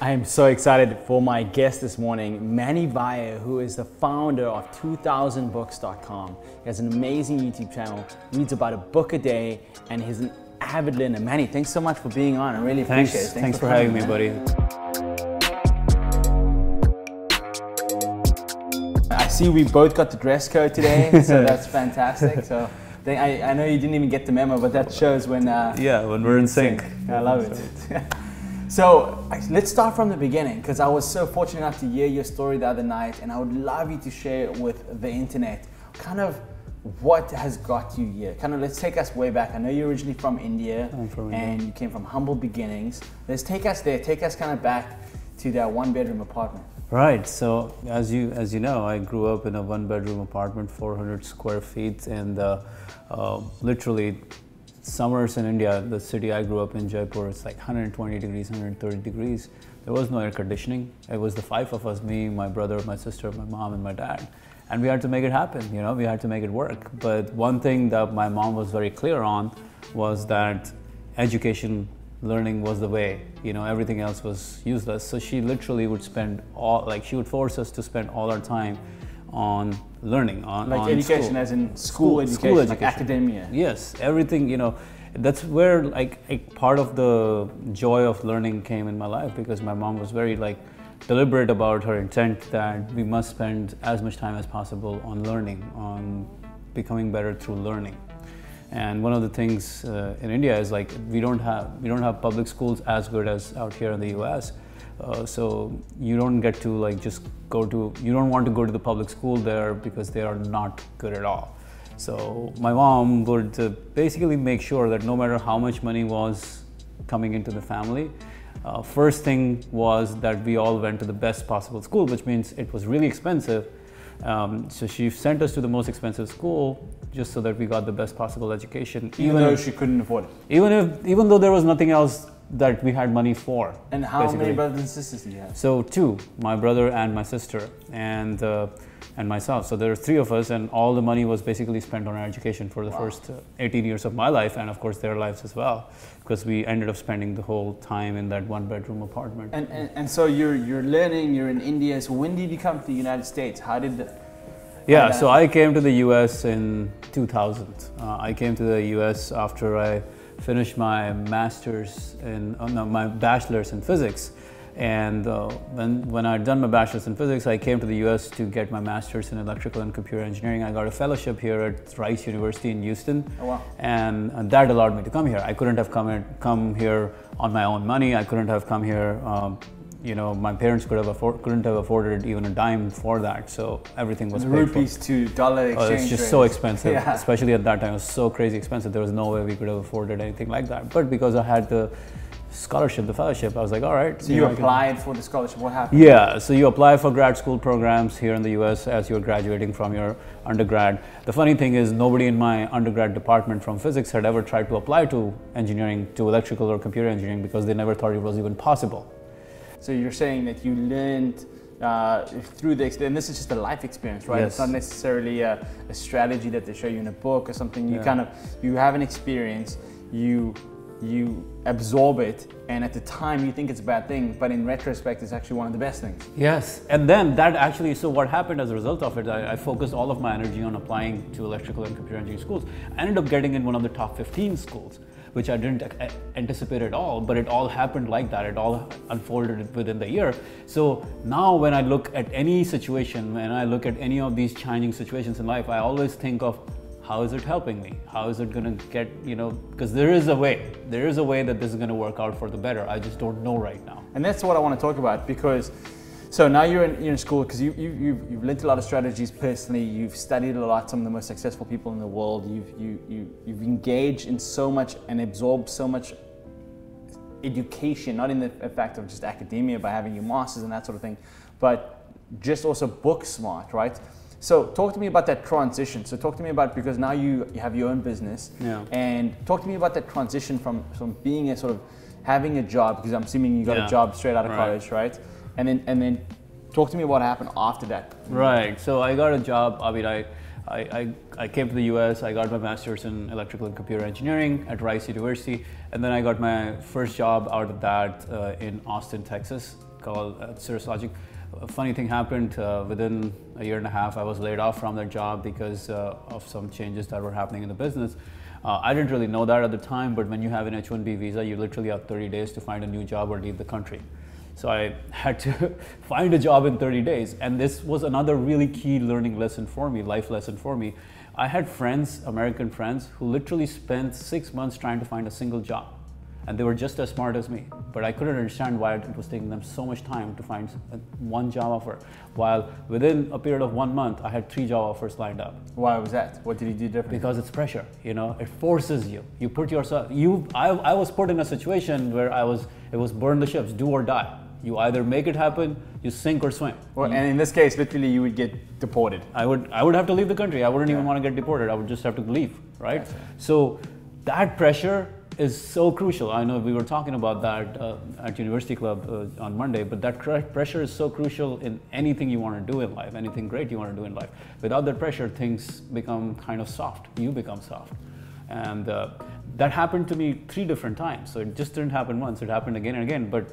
I am so excited for my guest this morning, Vaya, who is the founder of 2000books.com. He has an amazing YouTube channel, reads about a book a day, and he's an avid learner. Manny, thanks so much for being on. I really appreciate it. Thanks for having me, buddy. I see we both got the dress code today, so that's fantastic. So I know you didn't even get the memo, but that shows when when we're in sync. I love it. So let's start from the beginning, because I was so fortunate enough to hear your story the other night, and I would love you to share it with the internet. Kind of what has got you here? Kind of let's take us way back. I know you're originally from India, and you came from humble beginnings. Let's take us there. Take us kind of back to that one-bedroom apartment. Right. So as you know, I grew up in a one-bedroom apartment, 400 square feet, and literally. Summers in India, the city I grew up in, Jaipur, it's like 120 degrees, 130 degrees. There was no air conditioning. It was the five of us, me, my brother, my sister, my mom, and my dad. And we had to make it happen, you know, we had to make it work. But one thing that my mom was very clear on was that education, learning was the way, you know, everything else was useless. So she literally would spend she would force us to spend all our time on learning, on education, school. as in school education, like academia. Yes, everything, you know, that's where like part of the joy of learning came in my life, because my mom was very deliberate about her intent that we must spend as much time as possible on learning, on becoming better through learning. And one of the things in India is we don't have public schools as good as out here in the US. So you don't get to you don't want to go to the public school there because they are not good at all. So my mom would basically make sure that no matter how much money was coming into the family, first thing was that we all went to the best possible school, which means it was really expensive. So she sent us to the most expensive school just so that we got the best possible education. Even though she couldn't afford it? Even though there was nothing else that we had money for. And how many brothers and sisters do you have? So two, my brother and my sister, and myself. So there are three of us, and all the money was basically spent on our education for the first 18 years of my life, and of course their lives as well, because we ended up spending the whole time in that one-bedroom apartment. And so you're learning, you're in India. So when did you come to the United States? How did that? Yeah, so I came to the US in 2000. I came to the US after I finished my my bachelor's in physics, and when I'd done my bachelor's in physics, I came to the US to get my master's in electrical and computer engineering. I got a fellowship here at Rice University in Houston. Oh, wow. And that allowed me to come here. I couldn't have come here on my own money. I couldn't have come here. You know, my parents couldn't have afforded even a dime for that, so everything was paid for. Rupees to dollar exchange It's just rates. so expensive, Yeah. especially at that time. It was so crazy expensive. There was no way we could have afforded anything like that. But because I had the scholarship, the fellowship, I was like, all right. So you applied for the scholarship. What happened? Yeah, so you apply for grad school programs here in the US as you're graduating from your undergrad. The funny thing is, nobody in my undergrad department from physics had ever tried to apply to engineering, to electrical or computer engineering, because they never thought it was even possible. So you're saying that you learned through and this is just a life experience, right? Yes. It's not necessarily a strategy that they show you in a book or something. You you have an experience, you absorb it, and at the time you think it's a bad thing, but in retrospect it's actually one of the best things. Yes, and then so what happened as a result of it, I focused all of my energy on applying to electrical and computer engineering schools. I ended up getting in one of the top 15 schools, which I didn't anticipate at all, but it all happened like that. It all unfolded within the year. So now when I look at any situation, when I look at any of these challenging situations in life, I always think of, how is it helping me? How is it gonna get, you know, because there is a way that this is gonna work out for the better. I just don't know right now. And that's what I want to talk about, because so now you're in school, because you've learned a lot of strategies personally. You've studied a lot, some of the most successful people in the world. You've engaged in so much and absorbed so much education, not in the fact of just academia by having your masters and that sort of thing, but just also book smart, right? So talk to me about that transition. So talk to me about, because now you have your own business, and talk to me about that transition from being a sort of having a job, because I'm assuming you got a job straight out of college, right? And then talk to me what happened after that. Right. So I got a job. I mean, I came to the US, I got my master's in electrical and computer engineering at Rice University, and then I got my first job out of that in Austin, Texas, called Cirrus Logic. A funny thing happened within a year and a half. I was laid off from that job because of some changes that were happening in the business. I didn't really know that at the time, but when you have an H-1B visa, you literally have 30 days to find a new job or leave the country. So I had to find a job in 30 days. And this was another really key learning lesson for me, life lesson for me. I had friends, American friends, who literally spent 6 months trying to find a single job. And they were just as smart as me. But I couldn't understand why it was taking them so much time to find one job offer. While within a period of 1 month, I had 3 job offers lined up. Why was that? What did you do differently? Because it's pressure, you know, it forces you. You put yourself, I was put in a situation where it was burn the ships, do or die. You either make it happen, you sink or swim. Well, and in this case, literally, you would get deported. I would have to leave the country. I wouldn't even want to get deported. I would just have to leave, right? That's right. So that pressure is so crucial. I know we were talking about that at University Club on Monday, but that pressure is so crucial in anything you want to do in life, anything great you want to do in life. Without that pressure, things become kind of soft. You become soft. And that happened to me 3 different times. So it just didn't happen once. It happened again and again. But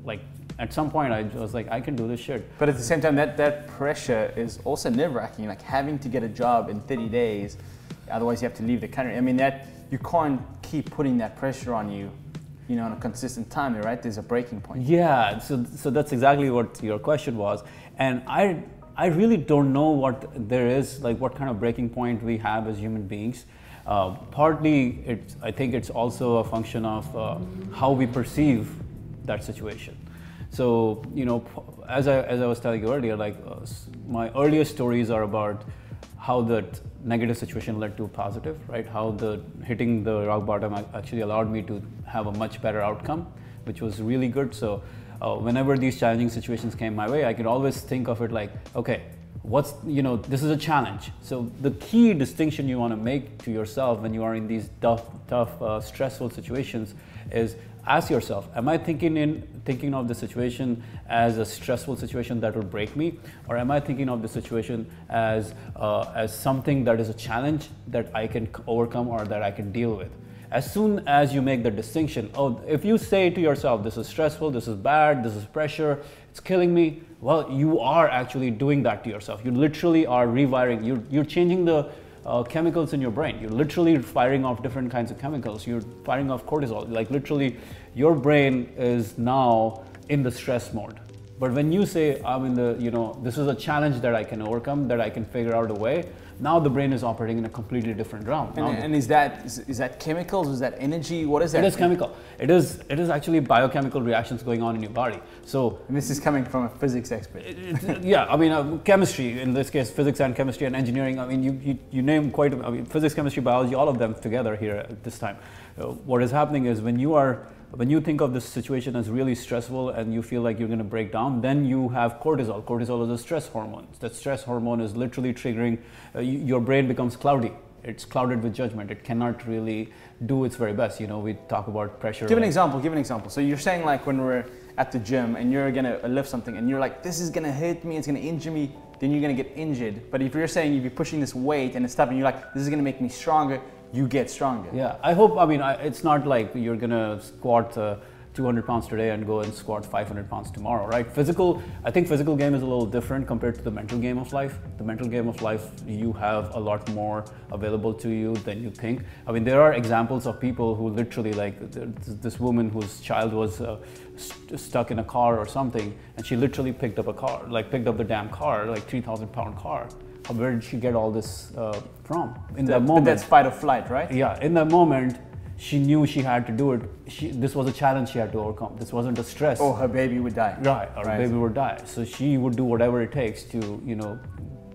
like at some point, I was like, I can do this shit. But at the same time, that pressure is also nerve-wracking. Like having to get a job in 30 days, otherwise you have to leave the country. I mean, that you can't keep putting that pressure on you, you know, on a consistent time, right? There's a breaking point. Yeah, so that's exactly what your question was. And I really don't know what there is, like what kind of breaking point we have as human beings. Partly, I think it's also a function of how we perceive that situation. So, you know, as I was telling you earlier, like my earliest stories are about how that negative situation led to a positive, right? How the hitting the rock bottom actually allowed me to have a much better outcome, which was really good. So whenever these challenging situations came my way, I could always think of it like, okay, this is a challenge. So the key distinction you want to make to yourself when you are in these tough, stressful situations is ask yourself, am I thinking of the situation as a stressful situation that will break me, or am I thinking of the situation as something that is a challenge that I can overcome or that I can deal with? As soon as you make the distinction, if you say to yourself, this is stressful, this is bad, this is pressure, it's killing me, well, you are actually doing that to yourself. You literally are rewiring, you're changing the chemicals in your brain. You're literally firing off different kinds of chemicals. You're firing off cortisol. Like literally, your brain is now in the stress mode. But when you say, I'm in the, this is a challenge that I can overcome, that I can figure out a way, now the brain is operating in a completely different realm. And is that chemicals? Is that energy? What is that? It is chemical. It is actually biochemical reactions going on in your body. So, and this is coming from a physics expert. Yeah, I mean, chemistry, in this case, physics and chemistry and engineering. I mean, you name physics, chemistry, biology, all of them together here at this time. What is happening is when you think of this situation as really stressful and you feel like you're going to break down, then you have cortisol. Cortisol is a stress hormone. That stress hormone is literally triggering, your brain becomes cloudy. It's clouded with judgment. It cannot really do its very best. We talk about pressure. Give an example. So you're saying like when we're at the gym and you're going to lift something and you're like, this is going to hurt me, it's going to injure me, then you're going to get injured. But if you're saying if you're pushing this weight and it's stopping, you're like, this is going to make me stronger, you get stronger. Yeah, I hope, it's not like you're gonna squat 200 pounds today and go and squat 500 pounds tomorrow, right? I think physical game is a little different compared to the mental game of life. The mental game of life, you have a lot more available to you than you think. There are examples of people who literally, like this woman whose child was stuck in a car or something, and she literally picked up the damn car, like 3,000 pound car. Where did she get all this from? That moment. But that's fight or flight, right? Yeah, in that moment, she knew she had to do it. This was a challenge she had to overcome. This wasn't a stress. Or her baby would die. Right, or her baby would die. So she would do whatever it takes to,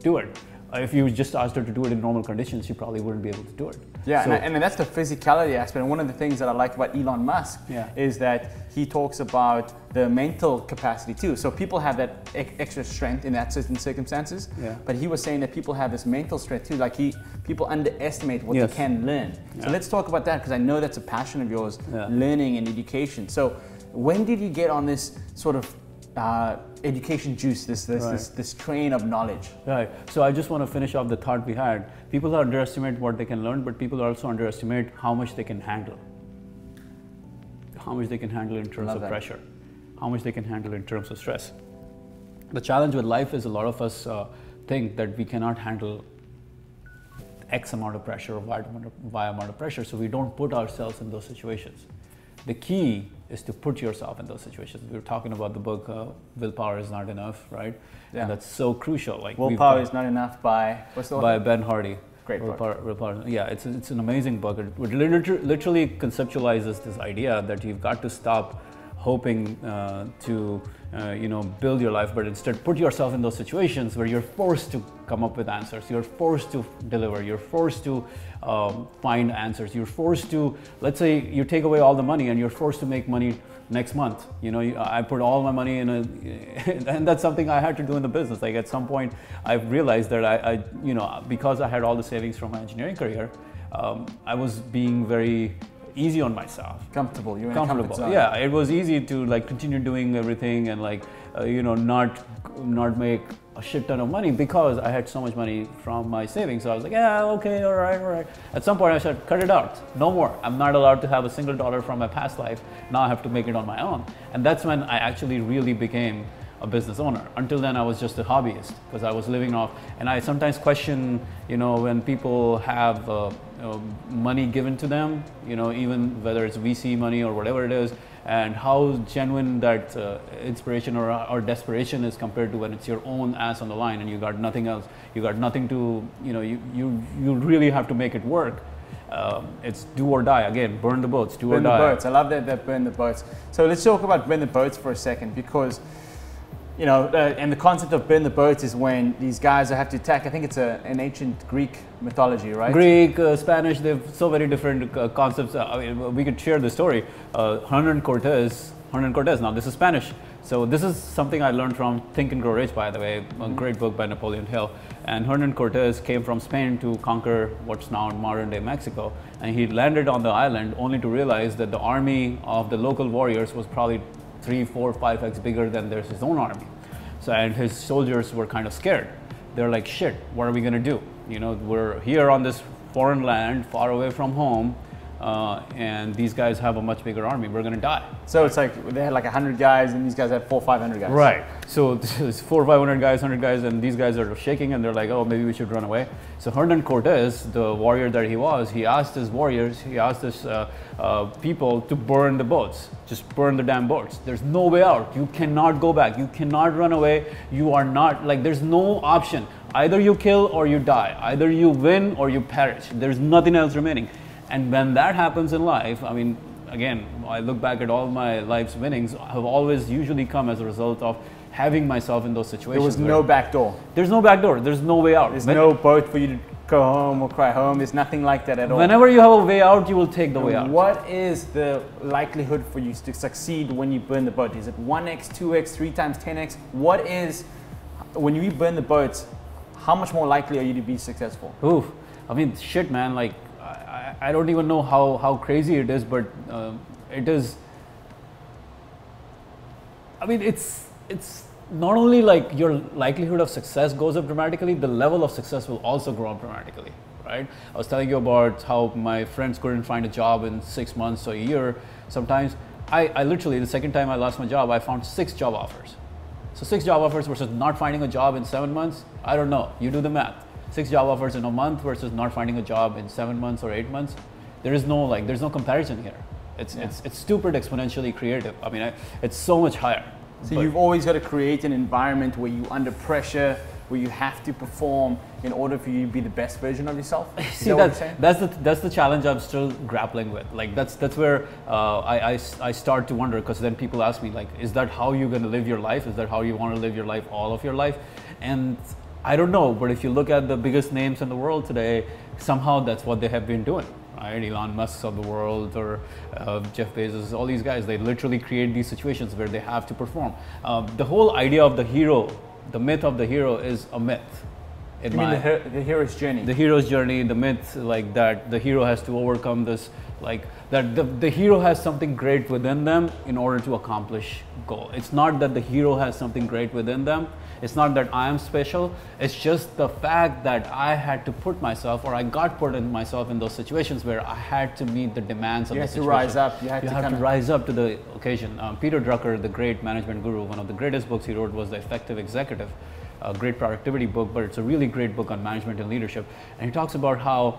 do it. If you just asked her to do it in normal conditions, she probably wouldn't be able to do it. Yeah, so, and that's the physicality aspect. And one of the things that I like about Elon Musk is that he talks about the mental capacity too. So people have that extra strength in that certain circumstances. Yeah. But he was saying that people have this mental strength too. Like people underestimate what they can learn. Yeah. So let's talk about that, because I know that's a passion of yours, learning and education. So when did you get on this sort of education juice, this train of knowledge. Right. So I just want to finish off the thought we had. People underestimate what they can learn, but people also underestimate how much they can handle. How much they can handle in terms of pressure. How much they can handle in terms of stress. The challenge with life is a lot of us think that we cannot handle X amount of pressure or Y amount of pressure, so we don't put ourselves in those situations. The key is to put yourself in those situations. We were talking about the book, Willpower is Not Enough, right? Yeah. And that's so crucial. Like Willpower is Not Enough by, what's the author? By Ben Hardy. Great book. Willpower. Yeah, it's an amazing book. It literally conceptualizes this idea that you've got to stop hoping to build your life, but instead put yourself in those situations where you're forced to come up with answers, you're forced to deliver, you're forced to find answers, you're forced to, let's say you take away all the money and you're forced to make money next month. I put all my money in and that's something I had to do in the business. Like at some point I've realized that I because I had all the savings from my engineering career, I was being very easy on myself. Comfortable. You're in a comfort zone. Yeah, it was easy to like continue doing everything and like not make a shit ton of money because I had so much money from my savings. So I was like, yeah, okay, all right. At some point I said, cut it out. No more. I'm not allowed to have a single dollar from my past life. Now I have to make it on my own. And that's when I actually really became a business owner. Until then, I was just a hobbyist because I was living off. And I sometimes question, when people have money given to them, even whether it's VC money or whatever it is, and how genuine that inspiration or desperation is compared to when it's your own ass on the line and you got nothing else. You got nothing to, you really have to make it work. It's do or die. Again, burn the boats, do or die. Burn the boats. I love that burn the boats. So let's talk about burn the boats for a second, because and the concept of burn the boats is when these guys have to attack. I think it's an ancient Greek mythology, right? Greek, Spanish, they have so many different concepts. I mean, we could share the story. Hernan Cortez. Now, this is Spanish. So this is something I learned from Think and Grow Rich, by the way, a great book by Napoleon Hill. And Hernan Cortez came from Spain to conquer what's now modern day Mexico. And he landed on the island only to realize that the army of the local warriors was probably 3, 4, 5x bigger than his own army. So, and his soldiers were kind of scared. They're like, shit, what are we gonna do? We're here on this foreign land, far away from home, and these guys have a much bigger army. We're gonna die. So it's like they had like 100 guys, and these guys had 400 or 500 guys. Right. So it's 400 or 500 guys, 100 guys, and these guys are shaking, and they're like, oh, maybe we should run away. So Hernan Cortez, the warrior that he was, he asked his warriors, he asked his people to burn the boats. Just burn the damn boats. There's no way out. You cannot go back. You cannot run away. You are not, like, there's no option. Either you kill or you die. Either you win or you perish. There's nothing else remaining. And when that happens in life, I mean, again, I look back at all my life's winnings have always usually come as a result of having myself in those situations. There was no back door. There's no back door. There's no way out. There's no boat for you to go home or cry home. There's nothing like that at all. Whenever you have a way out, you will take the way out. What is the likelihood for you to succeed when you burn the boat? Is it 1x, 2x, 3 times 10x? What is, when you burn the boats, how much more likely are you to be successful? Oof. I mean, shit, man. Like, I don't even know how crazy it is, but it is. I mean, it's not only like your likelihood of success goes up dramatically, the level of success will also grow up dramatically, right? I was telling you about how my friends couldn't find a job in 6 months or a year. Sometimes I literally, the second time I lost my job, I found 6 job offers. So 6 job offers versus not finding a job in 7 months, I don't know. You do the math. 6 job offers in a month versus not finding a job in 7 months or 8 months. There's no comparison here. It's stupid exponentially creative. I mean, it's so much higher. So you've always got to create an environment where you're under pressure, where you have to perform in order for you to be the best version of yourself. See, that's the challenge I'm still grappling with. Like that's where I start to wonder, because then people ask me like, is that how you're going to live your life? Is that how you want to live your life, all of your life? And I don't know, but if you look at the biggest names in the world today, somehow that's what they have been doing, right? Elon Musk of the world, or Jeff Bezos, all these guys, they literally create these situations where they have to perform. The whole idea of the hero, the myth of the hero is a myth. You mean the hero's journey? The hero's journey, the myth, like that the hero has to overcome this like that the hero has something great within them in order to accomplish goal. It's not that the hero has something great within them. It's not that I am special. It's just the fact that I had to put myself, or I got put in myself in those situations where I had to meet the demands of the situation. You had to rise up. You have to rise up to the occasion. Peter Drucker, the great management guru, one of the greatest books he wrote was The Effective Executive, a great productivity book, but it's a really great book on management and leadership. And he talks about how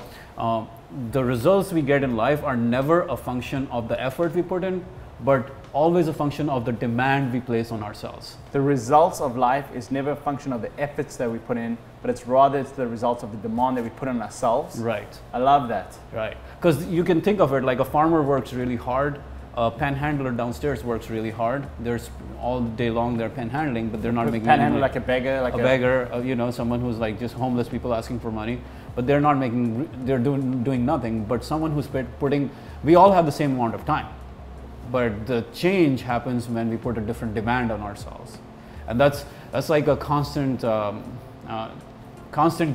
the results we get in life are never a function of the effort we put in, but always a function of the demand we place on ourselves. The results of life is never a function of the efforts that we put in, but it's the results of the demand that we put on ourselves. Right. I love that. Right. Because you can think of it like a farmer works really hard, a panhandler downstairs works really hard. There's all day long they're panhandling, but they're not making any money. Like a beggar, like a beggar, you know, someone who's like just homeless people asking for money, but they're not making, they're doing nothing. But someone who's putting, we all have the same amount of time, but the change happens when we put a different demand on ourselves, and that's like a constant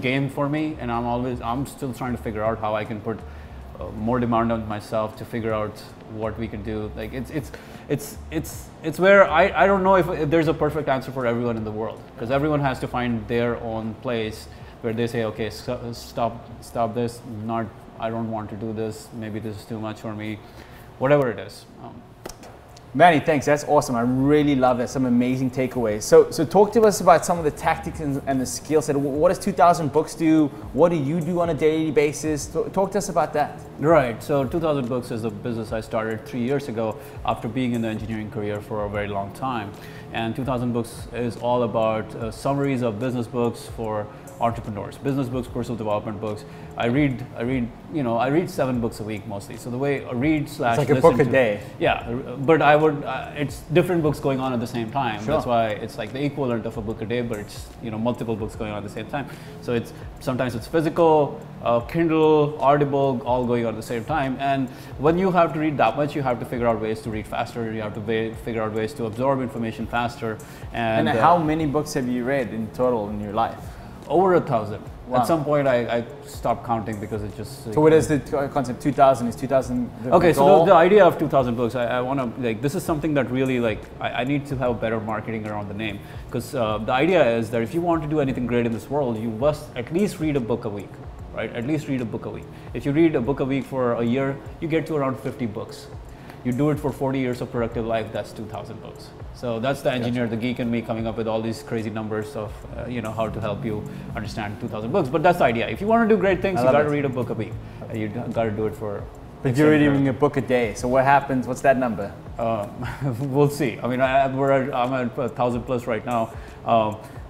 game for me. And I'm still trying to figure out how I can put more demand on myself to figure out what we can do. Like it's where I don't know if there's a perfect answer for everyone in the world, because everyone has to find their own place where they say, okay, stop this, I don't want to do this, maybe this is too much for me, whatever it is. Manny, thanks. That's awesome. I really love that. Some amazing takeaways. So talk to us about some of the tactics and the skill set. What does 2000 Books do? What do you do on a daily basis? Talk to us about that. Right. So 2000 Books is a business I started 3 years ago after being in the engineering career for a very long time. And 2000 Books is all about summaries of business books for entrepreneurs, business books, personal development books. I read 7 books a week mostly. So the way I read / it's like a book a day. Yeah, but I would it's different books going on at the same time. Sure. That's why it's like the equivalent of a book a day, but it's multiple books going on at the same time. So it's sometimes it's physical, Kindle, Audible, all going on at the same time. And when you have to read that much, you have to figure out ways to read faster. You have to figure out ways to absorb information faster. And how many books have you read in total in your life? Over 1,000. Wow. At some point, I stopped counting because it just. So what is the concept? 2000 is 2000. Okay, so the idea of 2000 books, I want to this is something that really I need to have better marketing around the name, because the idea is that if you want to do anything great in this world, you must at least read a book a week, right? At least read a book a week. If you read a book a week for a year, you get to around 50 books. You do it for 40 years of productive life, that's 2,000 books. So that's the engineer, the geek in me coming up with all these crazy numbers of, how to help you understand 2,000 books. But that's the idea. If you want to do great things, you got to read a book a week. You got to do it for. But you're reading a book a day. So what happens? What's that number? We'll see. I mean, I'm at 1,000 plus right now.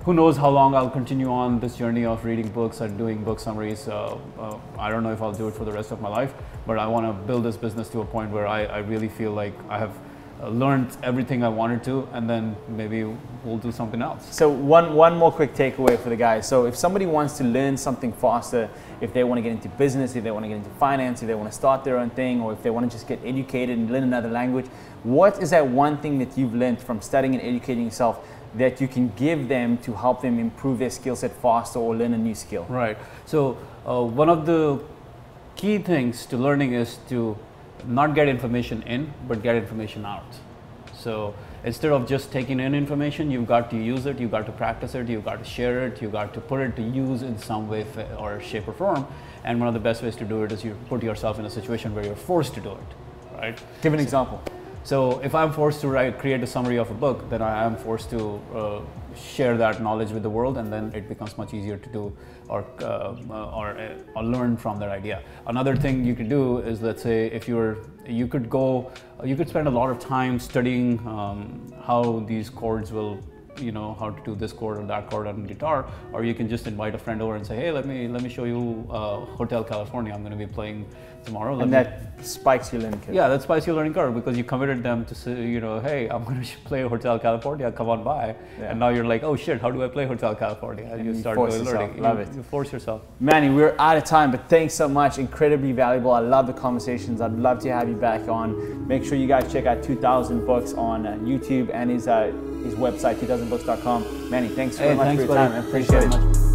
Who knows how long I'll continue on this journey of reading books and doing book summaries. I don't know if I'll do it for the rest of my life, but I want to build this business to a point where I really feel like I have learned everything I wanted to, and then maybe we'll do something else. So one more quick takeaway for the guys. So if somebody wants to learn something faster, if they want to get into business, if they want to get into finance, if they want to start their own thing, or if they want to just get educated and learn another language, what is that one thing that you've learned from studying and educating yourself that you can give them to help them improve their skill set faster or learn a new skill? Right. So one of the key things to learning is to not get information in, but get information out. So instead of just taking in information, you've got to use it, you've got to practice it, you've got to share it, you've got to put it to use in some way or shape or form. And one of the best ways to do it is you put yourself in a situation where you're forced to do it, right? Give an example. So if I'm forced to create a summary of a book, then I am forced to share that knowledge with the world, and then it becomes much easier to do or learn from that idea. Another thing you could do is, let's say, if you could spend a lot of time studying how these chords will, how to do this chord or that chord on guitar, or you can just invite a friend over and say, hey, let me show you Hotel California. I'm going to be playing tomorrow. And that spikes your learning curve. Yeah, that spikes your learning curve, because you committed them to say, hey, I'm going to play Hotel California, come on by. Yeah. And now you're like, oh shit, how do I play Hotel California? And you start learning. Love it. You force yourself. Manny, we're out of time, but thanks so much. Incredibly valuable. I love the conversations. I'd love to have you back on. Make sure you guys check out 2000 Books on YouTube and his website, 2000books.com. Manny, thanks very much for your time. I appreciate it.